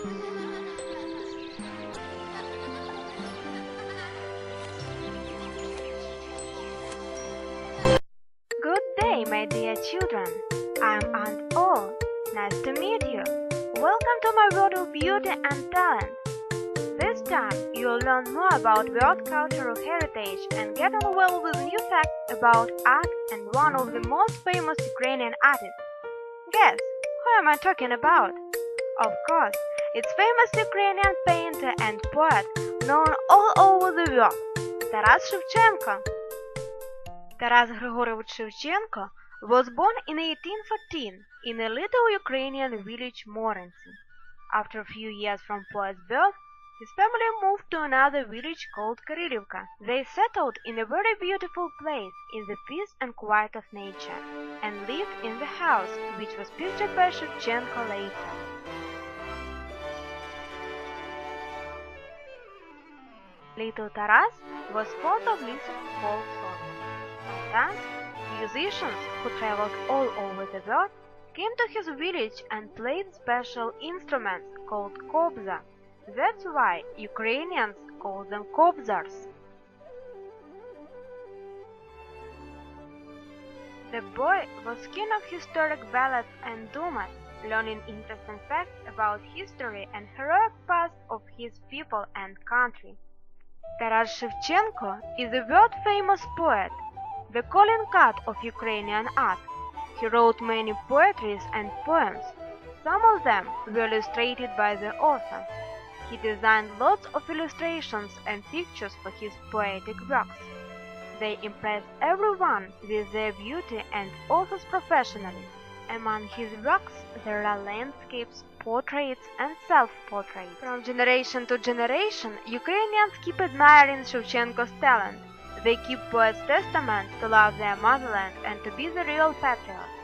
Good day, my dear children. I'm Aunt O. Nice to meet you. Welcome to my world of beauty and talent. This time, you'll learn more about world cultural heritage and get on well with new facts about art and one of the most famous Ukrainian artists. Guess, who am I talking about? Of course, it's famous Ukrainian painter and poet known all over the world, Taras Shevchenko. Taras Grigorievich Shevchenko was born in 1814 in a little Ukrainian village Morenci. After a few years from poet's birth, his family moved to another village called Kirillivka. They settled in a very beautiful place in the peace and quiet of nature, and lived in the house which was pictured by Shevchenko later. Little Taras was fond of listening to folk songs. Sometimes, musicians who traveled all over the world came to his village and played special instruments called kobza. That's why Ukrainians call them kobzars. The boy was keen of historic ballads and dumas, learning interesting facts about history and heroic past of his people and country. Taras Shevchenko is a world-famous poet, the calling card of Ukrainian art. He wrote many poetries and poems. Some of them were illustrated by the author. He designed lots of illustrations and pictures for his poetic works. They impressed everyone with their beauty and authors professionally. Among his works there are landscapes, portraits and self-portraits. From generation to generation, Ukrainians keep admiring Shevchenko's talent. They keep poets' testament to love their motherland and to be the real patriots.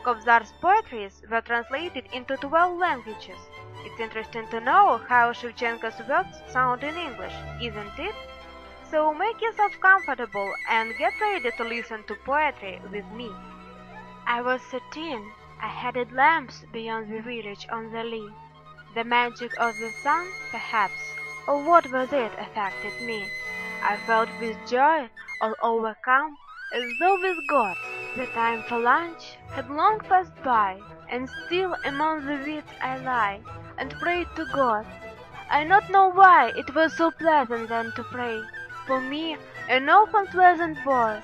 Kobzar's poetries were translated into 12 languages. It's interesting to know how Shevchenko's works sound in English, isn't it? So make yourself comfortable and get ready to listen to poetry with me. I was 13. I headed lamps beyond the village on the lea. The magic of the sun, perhaps, or what was it affected me. I felt with joy, all overcome, as though with God. The time for lunch had long passed by, and still among the weeds I lie, and prayed to God. I not know why it was so pleasant then to pray. For me, an often pleasant boy,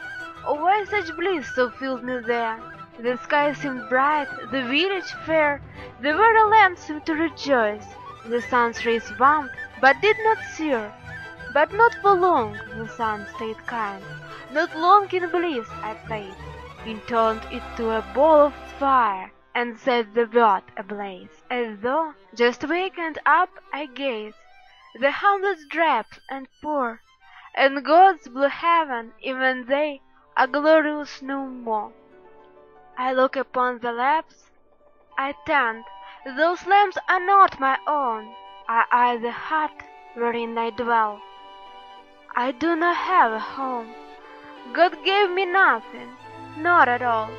oh why such bliss so filled me there? The sky seemed bright, the village fair, the very land seemed to rejoice. The sun's rays warmed, but did not sear. But not for long the sun stayed kind. Not long in bliss I played. It turned it to a ball of fire, and set the world ablaze. As though, just wakened up, I gaze. The hamlets drab and poor, and God's blue heaven, even they, are glorious no more. I look upon the lamps I tend. Those lamps are not my own. I eye the hut wherein I dwell. I do not have a home. God gave me nothing, not at all.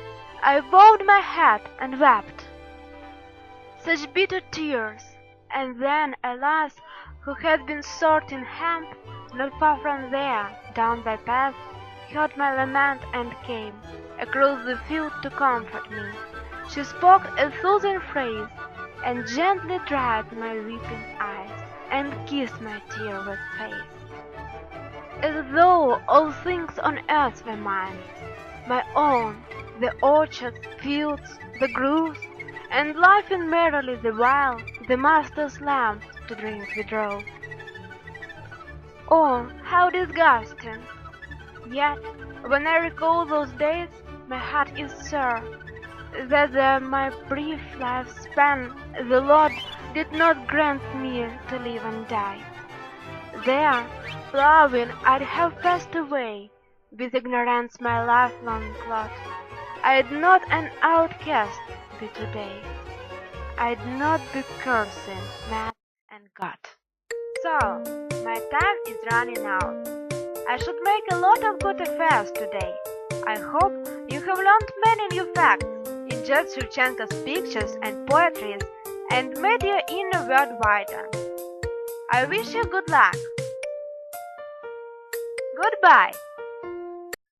I bowed my head and wept. Such bitter tears, and then, alas, who had been sorting hemp, not far from there, down by path, heard my lament and came across the field to comfort me. She spoke a soothing phrase, and gently dried my weeping eyes, and kissed my tearless face. As though all things on earth were mine, my own, the orchards, fields, the groves, and laughing merrily the while the master's lamp to drink we drove. Oh, how disgusting! Yet, when I recall those days, my heart is sore that my brief life span the Lord did not grant me to live and die. There, loving, I'd have passed away, with ignorance my lifelong lot. I'd not an outcast be today. I'd not be cursing man and God. So, my time is running out. I should make a lot of good affairs today. I hope you have learned many new facts, enjoyed Shevchenko's pictures and poetries, and made your inner world wider. I wish you good luck. Goodbye.